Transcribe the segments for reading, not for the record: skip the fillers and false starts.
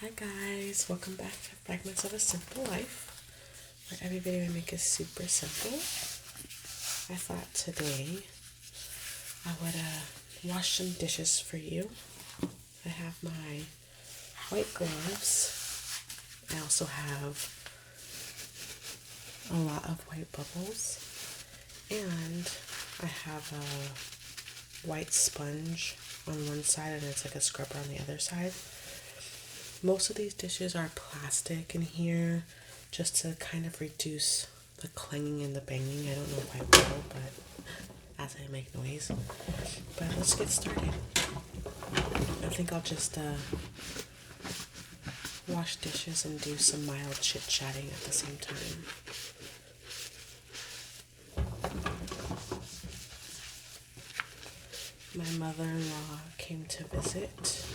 Hi guys, welcome back to Fragments of a Simple Life, where every video I make is super simple. I thought today I would wash some dishes for you. I have my white gloves. I also have a lot of white bubbles, and I have a white sponge on one side and it's like a scrubber on the other side. Most of these dishes are plastic in here just to kind of reduce the clanging and the banging. I don't know if I will, but as I make noise. But let's get started. I think I'll just wash dishes and do some mild chit-chatting at the same time. My mother-in-law came to visit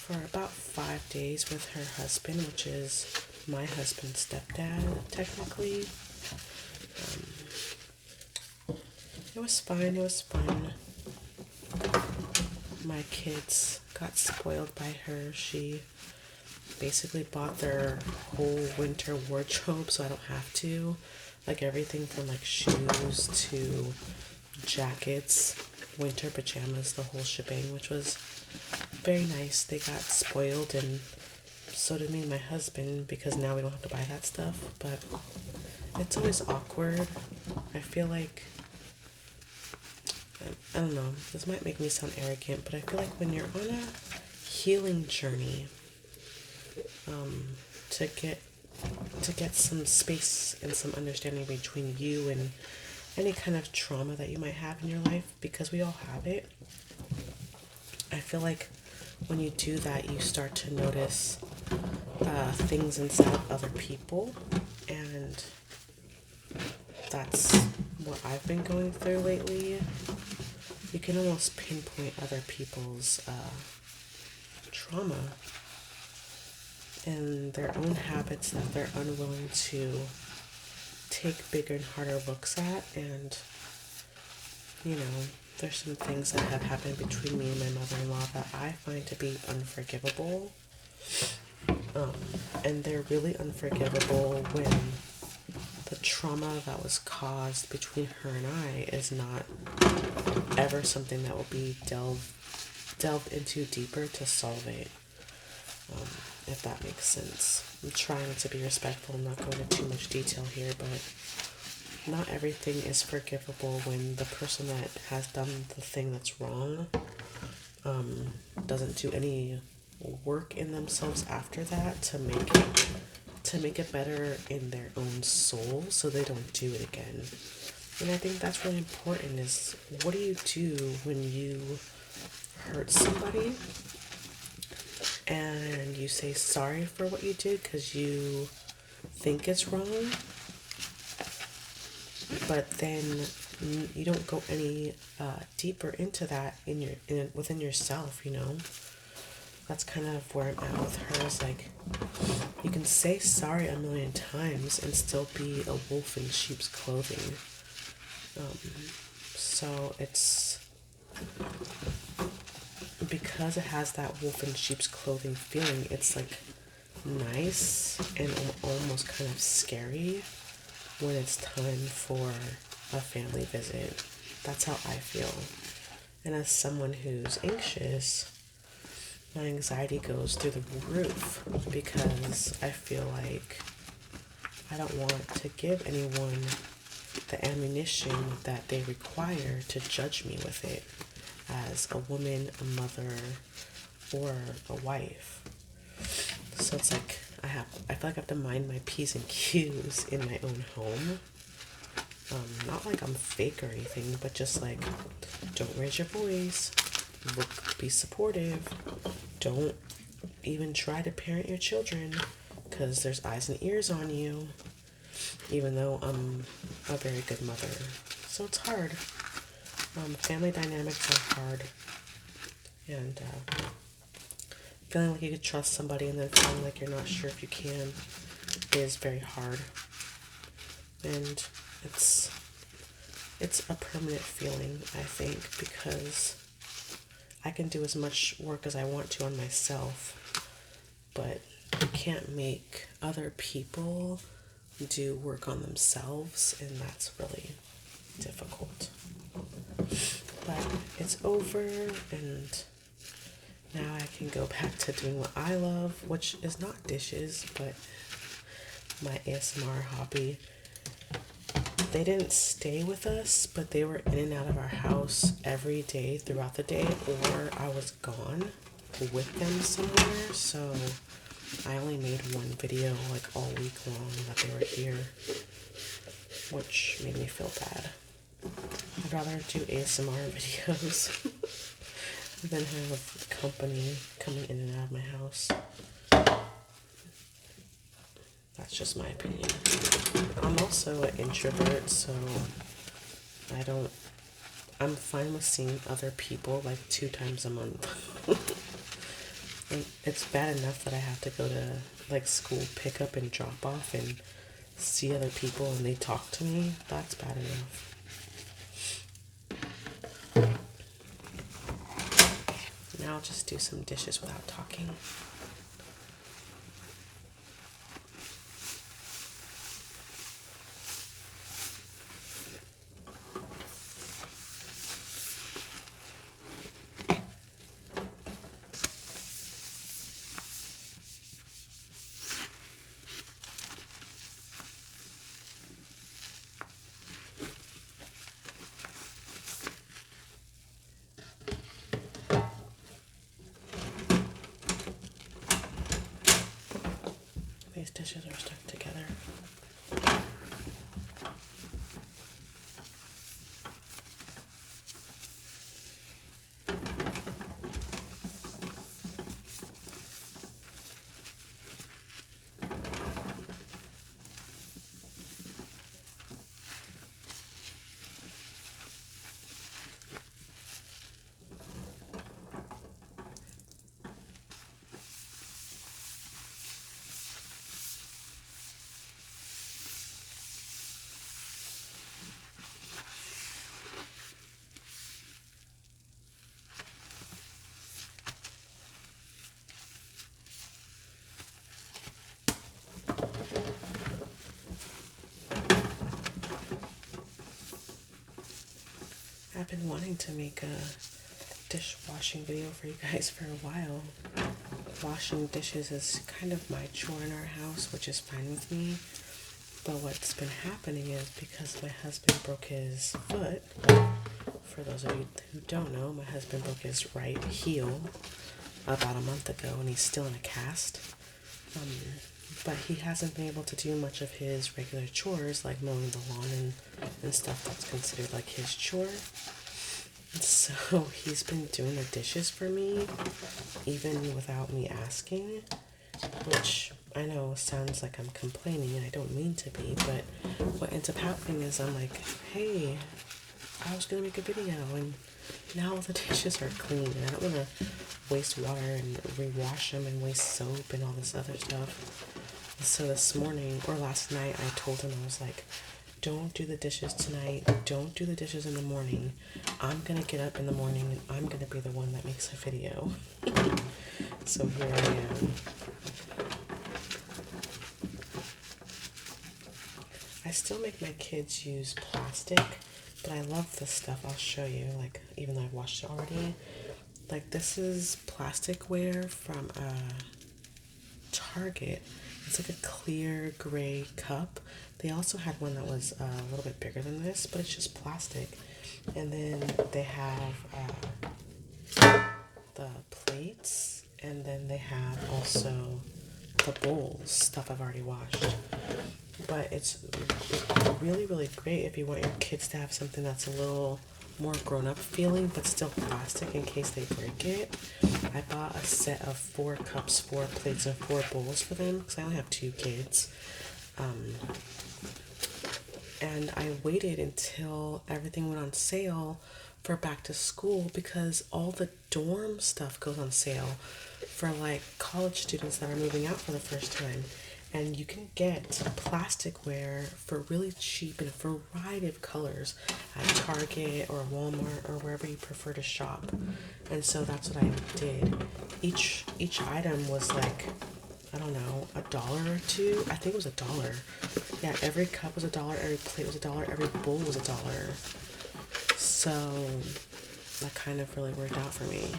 for about 5 days with her husband, which is my husband's stepdad, technically. It was fine, it was fun. My kids got spoiled by her. She basically bought their whole winter wardrobe so I don't have to. Like everything from like shoes to jackets, winter pajamas, the whole shebang, which was very nice. They got spoiled, and so did me and my husband, because now we don't have to buy that stuff. But it's always awkward. I feel like, I don't know, this might make me sound arrogant, but I feel like when you're on a healing journey, to get some space and some understanding between you and any kind of trauma that you might have in your life, because we all have it. I feel like when you do that, you start to notice things inside other people, and that's what I've been going through lately. You can almost pinpoint other people's trauma and their own habits that they're unwilling to take bigger and harder looks at. And you know, there's some things that have happened between me and my mother-in-law that I find to be unforgivable. And they're really unforgivable when the trauma that was caused between her and I is not ever something that will be delved into deeper to solve it. If that makes sense. I'm trying to be respectful. I'm not going into too much detail here, but not everything is forgivable when the person that has done the thing that's wrong doesn't do any work in themselves after that to make it better in their own soul, so they don't do it again. And I think that's really important, is what do you do when you hurt somebody and you say sorry for what you did because you think it's wrong, but then you don't go any deeper into that within yourself, you know? That's kind of where I'm at with her. Is like, you can say sorry a million times and still be a wolf in sheep's clothing. So it's because it has that wolf in sheep's clothing feeling. It's like nice and almost kind of scary when it's time for a family visit. That's how I feel. And as someone who's anxious, my anxiety goes through the roof because I feel like I don't want to give anyone the ammunition that they require to judge me with it as a woman, a mother, or a wife. So it's like I feel like I have to mind my P's and Q's in my own home. Not like I'm fake or anything, but just like, don't raise your voice, be supportive, don't even try to parent your children because there's eyes and ears on you, even though I'm a very good mother. So it's hard. Family dynamics are hard, and feeling like you could trust somebody and then feeling like you're not sure if you can is very hard. And it's a permanent feeling, I think, because I can do as much work as I want to on myself, but you can't make other people do work on themselves, and that's really difficult. But it's over, and now I can go back to doing what I love, which is not dishes, but my ASMR hobby. They didn't stay with us, but they were in and out of our house every day throughout the day, or I was gone with them somewhere. So I only made one video like all week long that they were here, which made me feel bad. I'd rather do ASMR videos than have company coming in and out of my house. That's just my opinion. I'm also an introvert, so I'm fine with seeing other people like 2 times a month. And it's bad enough that I have to go to like school pickup and drop off and see other people and they talk to me. That's bad enough. Now I'll just do some dishes without talking. These dishes are stuck together. I've been wanting to make a dishwashing video for you guys for a while. Washing dishes is kind of my chore in our house, which is fine with me. But what's been happening is because my husband broke his foot, for those of you who don't know, my husband broke his right heel about a month ago and he's still in a cast. But he hasn't been able to do much of his regular chores like mowing the lawn and stuff that's considered like his chore. So he's been doing the dishes for me even without me asking, which I know sounds like I'm complaining and I don't mean to be, but what ends up happening is I'm like, hey, I was gonna make a video and now all the dishes are clean and I don't want to waste water and rewash them and waste soap and all this other stuff. So this morning or last night I told him, I was like, don't do the dishes tonight, don't do the dishes in the morning. I'm gonna get up in the morning and I'm gonna be the one that makes a video. So here I am. I still make my kids use plastic, but I love this stuff. I'll show you, like, even though I've washed it already. Like, this is plasticware from Target. It's like a clear gray cup. They also had one that was a little bit bigger than this, but it's just plastic. And then they have the plates, and then they have also the bowls, stuff I've already washed. But it's really, really great if you want your kids to have something that's a little more grown-up feeling, but still plastic in case they break it. I bought a set of 4 cups, 4 plates, and 4 bowls for them because I only have 2 kids. And I waited until everything went on sale for back to school because all the dorm stuff goes on sale for like college students that are moving out for the first time. And you can get plasticware for really cheap in a variety of colors at Target or Walmart or wherever you prefer to shop. And so that's what I did. Each item was like I don't know, $1 or $2. I think it was $1. Yeah, every cup was $1, every plate was $1, every bowl was $1. So that kind of really worked out for me.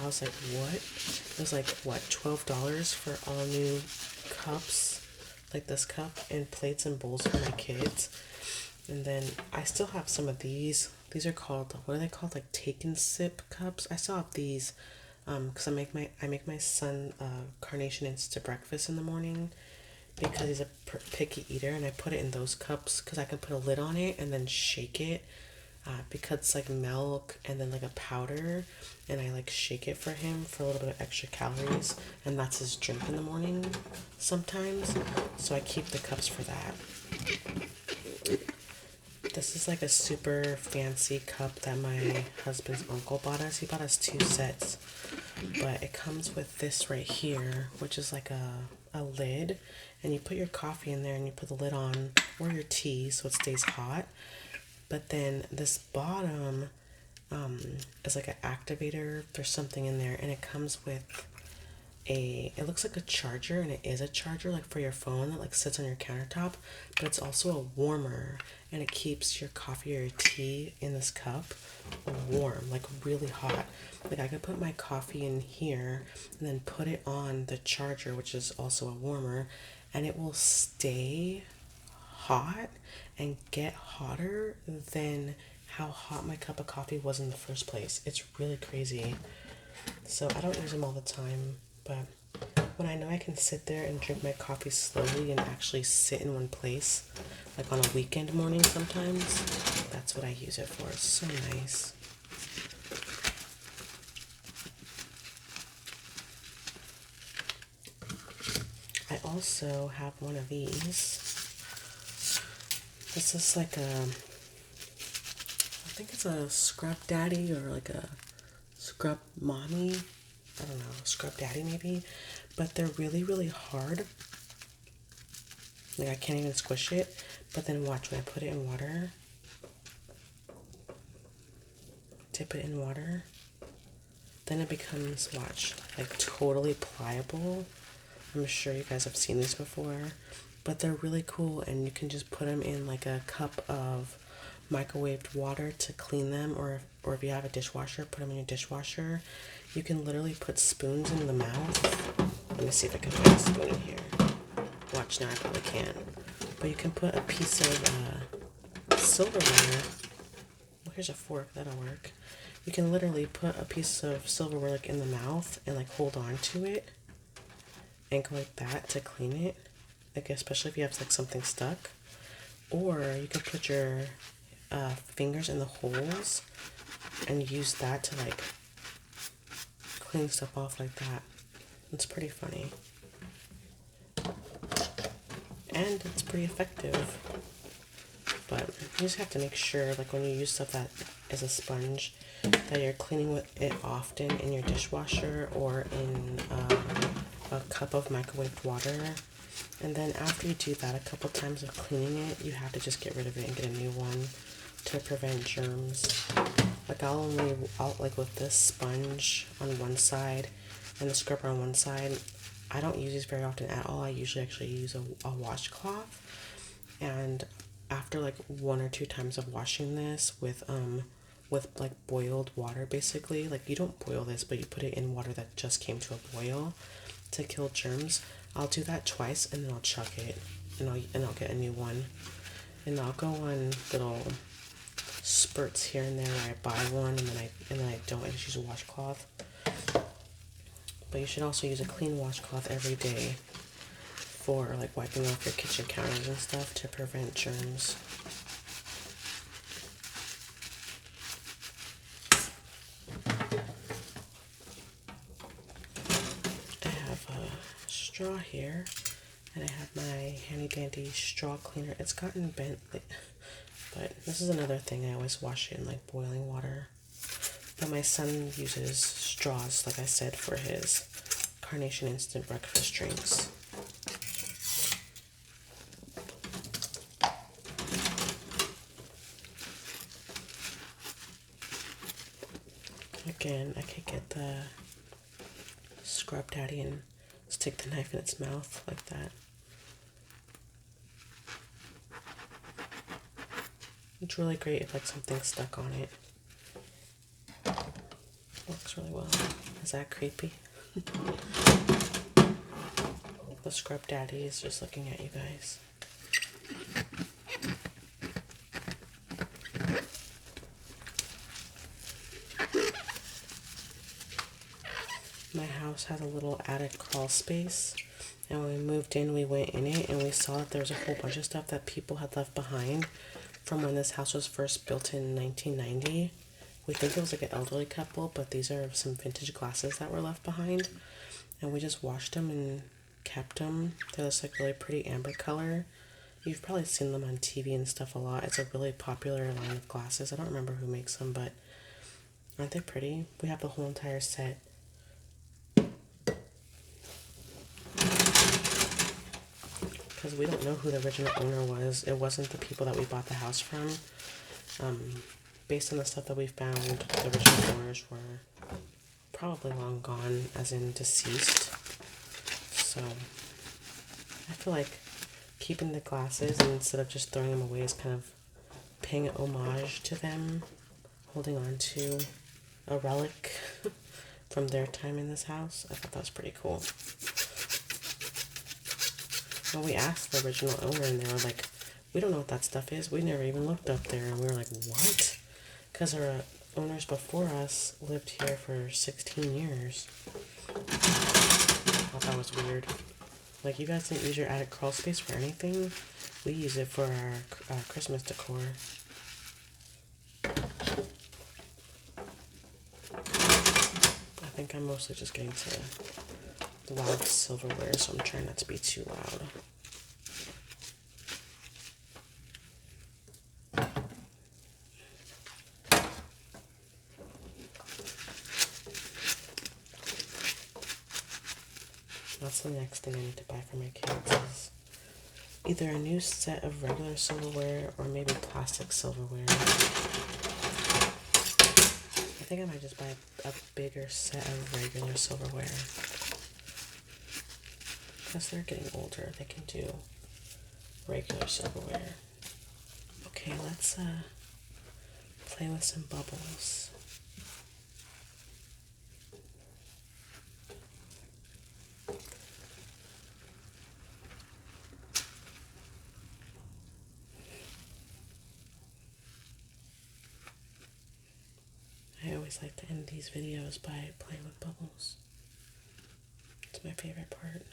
I was like, what? It was like, what, $12 for all new cups, like this cup, and plates and bowls for my kids. And then I still have some of these. These are called, what are they called? Like take and sip cups. I still have these because I make my son carnation instant breakfast in the morning because he's a picky eater, and I put it in those cups because I can put a lid on it and then shake it because it's like milk and then like a powder, and I like shake it for him for a little bit of extra calories, and that's his drink in the morning sometimes. So I keep the cups for that. This is like a super fancy cup that my husband's uncle bought us. He bought us 2 sets, but it comes with this right here, which is like a lid, and you put your coffee in there and you put the lid on, or your tea, so it stays hot. But then this bottom is like an activator. There's something in there, and it comes with it looks like a charger, and it is a charger like for your phone that like sits on your countertop, but it's also a warmer, and it keeps your coffee or your tea in this cup warm, like really hot. Like I could put my coffee in here and then put it on the charger, which is also a warmer, and it will stay hot and get hotter than how hot my cup of coffee was in the first place. It's really crazy. So I don't use them all the time, but when I know I can sit there and drink my coffee slowly and actually sit in one place, like on a weekend morning sometimes, that's what I use it for. It's so nice. I also have one of these. This is like I think it's a scrub daddy or like a scrub mommy. I don't know, scrub daddy maybe. But they're really, really hard. Like I can't even squish it. But then watch, when I put it in water, dip it in water, then it becomes, watch, like totally pliable. I'm sure you guys have seen these before, but they're really cool, and you can just put them in like a cup of microwaved water to clean them, or if you have a dishwasher, put them in your dishwasher. You can literally put spoons in the mouth. Let me see if I can find a spoon in here. Watch, now I probably can. But you can put a piece of silverware. Well, here's a fork, that'll work. You can literally put a piece of silverware like in the mouth and like hold on to it and go like that to clean it, like especially if you have like something stuck. Or you can put your fingers in the holes and use that to like clean stuff off like that. It's pretty funny, and it's pretty effective. But you just have to make sure, like when you use stuff that is a sponge, that you're cleaning with it often in your dishwasher or in a cup of microwaved water. And then after you do that a couple times of cleaning it, you have to just get rid of it and get a new one to prevent germs. Like I'll like with this sponge on one side and the scrubber on one side, I don't use these very often at all. I usually actually use a washcloth, and after like 1 or 2 times of washing this with like boiled water, basically, like you don't boil this, but you put it in water that just came to a boil to kill germs. I'll do that twice, and then I'll chuck it, and I'll get a new one, and I'll go on little spurts here and there where I buy one and then I don't. I just use a washcloth. But you should also use a clean washcloth every day for like wiping off your kitchen counters and stuff to prevent germs. I have a straw here, and I have my handy dandy straw cleaner. It's gotten bent, but this is another thing. I always wash it in like boiling water. But my son uses straws, like I said, for his carnation instant breakfast drinks. Again, I could get the Scrub Daddy and Stick the knife in its mouth like that. It's really great if like something's stuck on it. Works really well. Is that creepy? The scrub daddy is just looking at you guys. My house has a little attic crawl space, and when we moved in, we went in it and we saw that there was a whole bunch of stuff that people had left behind from when this house was first built in 1990. We think it was like an elderly couple, but these are some vintage glasses that were left behind, and we just washed them and kept them. They're this like really pretty amber color. You've probably seen them on TV and stuff a lot. It's a really popular line of glasses. I don't remember who makes them, but aren't they pretty? We have the whole entire set. Because we don't know who the original owner was. It wasn't the people that we bought the house from. Based on the stuff that we found, the original owners were probably long gone, as in deceased. So I feel like keeping the glasses instead of just throwing them away is kind of paying homage to them, holding on to a relic from their time in this house. I thought that was pretty cool. Well, we asked the original owner and they were like, we don't know what that stuff is. We never even looked up there. And we were like, what? Because our owners before us lived here for 16 years. I thought that was weird. Like, you guys didn't use your attic crawl space for anything? We use it for our Christmas decor. I think I'm mostly just getting to loud silverware, so I'm trying not to be too loud. That's the next thing I need to buy for my kids is either a new set of regular silverware or maybe plastic silverware. I think I might just buy a bigger set of regular silverware. Because they're getting older, they can do regular silverware. Okay, let's play with some bubbles. I always like to end these videos by playing with bubbles. It's my favorite part.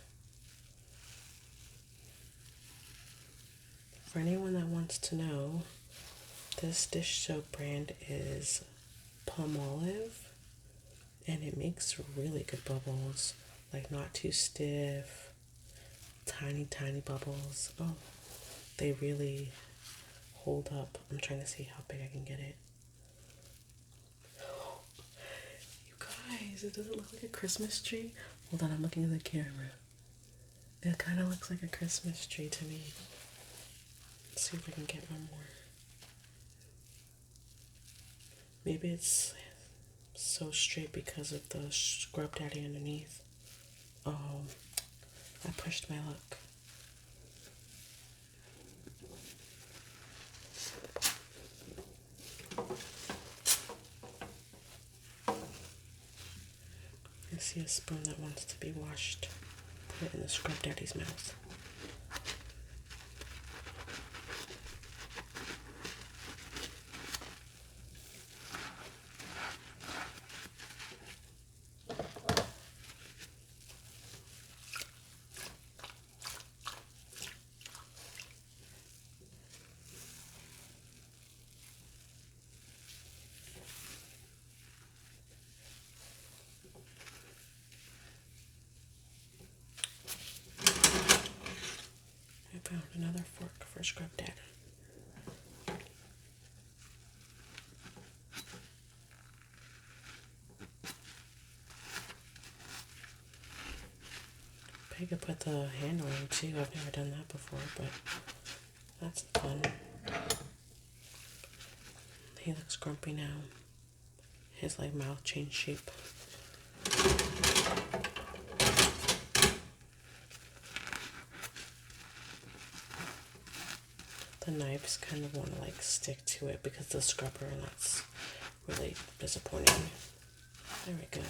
For anyone that wants to know, this dish soap brand is Palmolive, and it makes really good bubbles, like not too stiff, tiny bubbles. Oh, they really hold up. I'm trying to see how big I can get it. You guys, it doesn't look like a Christmas tree. Hold on, I'm looking at the camera. It kind of looks like a Christmas tree to me. Let's see if we can get one more. Maybe it's so straight because of the scrub daddy underneath. Oh, I pushed my luck. I see a spoon that wants to be washed. Put it in the scrub daddy's mouth. I found another fork for scrub daddy. I could put the handle in too. I've never done that before, but that's fun. He looks grumpy now. His like mouth changed shape. the knives kind of want to like stick to it because the scrubber, and that's really disappointing. There we go.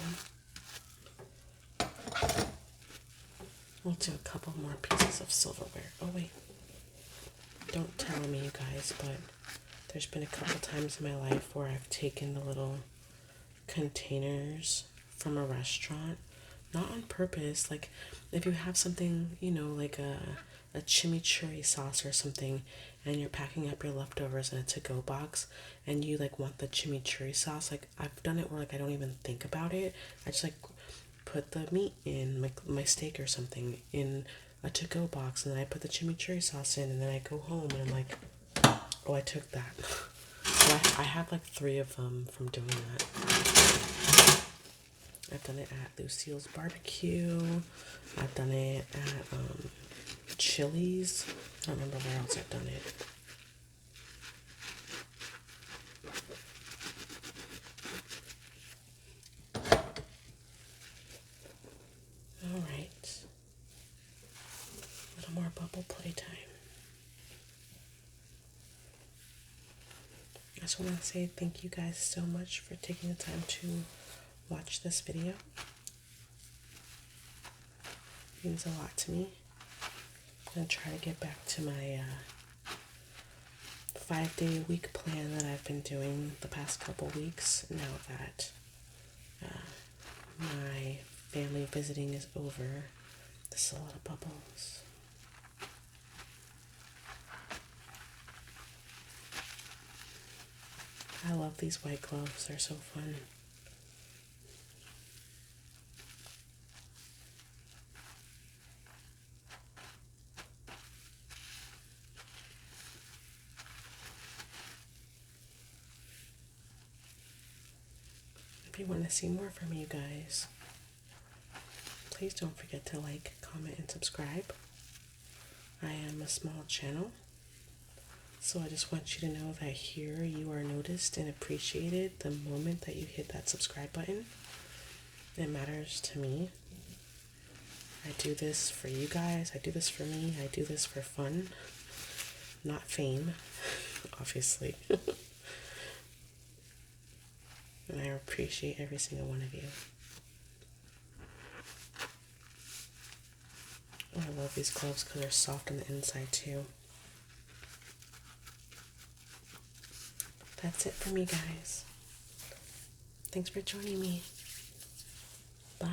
We'll do a couple more pieces of silverware. Oh wait, don't tell me, you guys, but there's been a couple times in my life where I've taken the little containers from a restaurant, not on purpose. Like if you have something, you know, like a chimichurri sauce or something, and you're packing up your leftovers in a to-go box, and you like want the chimichurri sauce, like I've done it where like I don't even think about it. I just like put the meat in my steak or something in a to-go box, and then I put the chimichurri sauce in, and then I go home and I'm like, oh, I took that. So I have like 3 of them from doing that. I've done it at Lucille's Barbecue. I've done it at Chili's. I don't remember where else I've done it. All right. A little more bubble play time. I just want to say thank you guys so much for taking the time to watch this video. It means a lot to me. I'm going to try to get back to my 5-day-a-week plan that I've been doing the past couple weeks now that my family visiting is over. This is a lot of bubbles. I love these white gloves. They're so fun. If you want to see more from you guys, please don't forget to like, comment, and subscribe. I am a small channel, so I just want you to know that here you are noticed and appreciated the moment that you hit that subscribe button. It matters to me. I do this for you guys. I do this for me. I do this for fun, not fame, obviously. And I appreciate every single one of you. Oh, I love these gloves because they're soft on the inside too. That's it for me, guys. Thanks for joining me. Bye.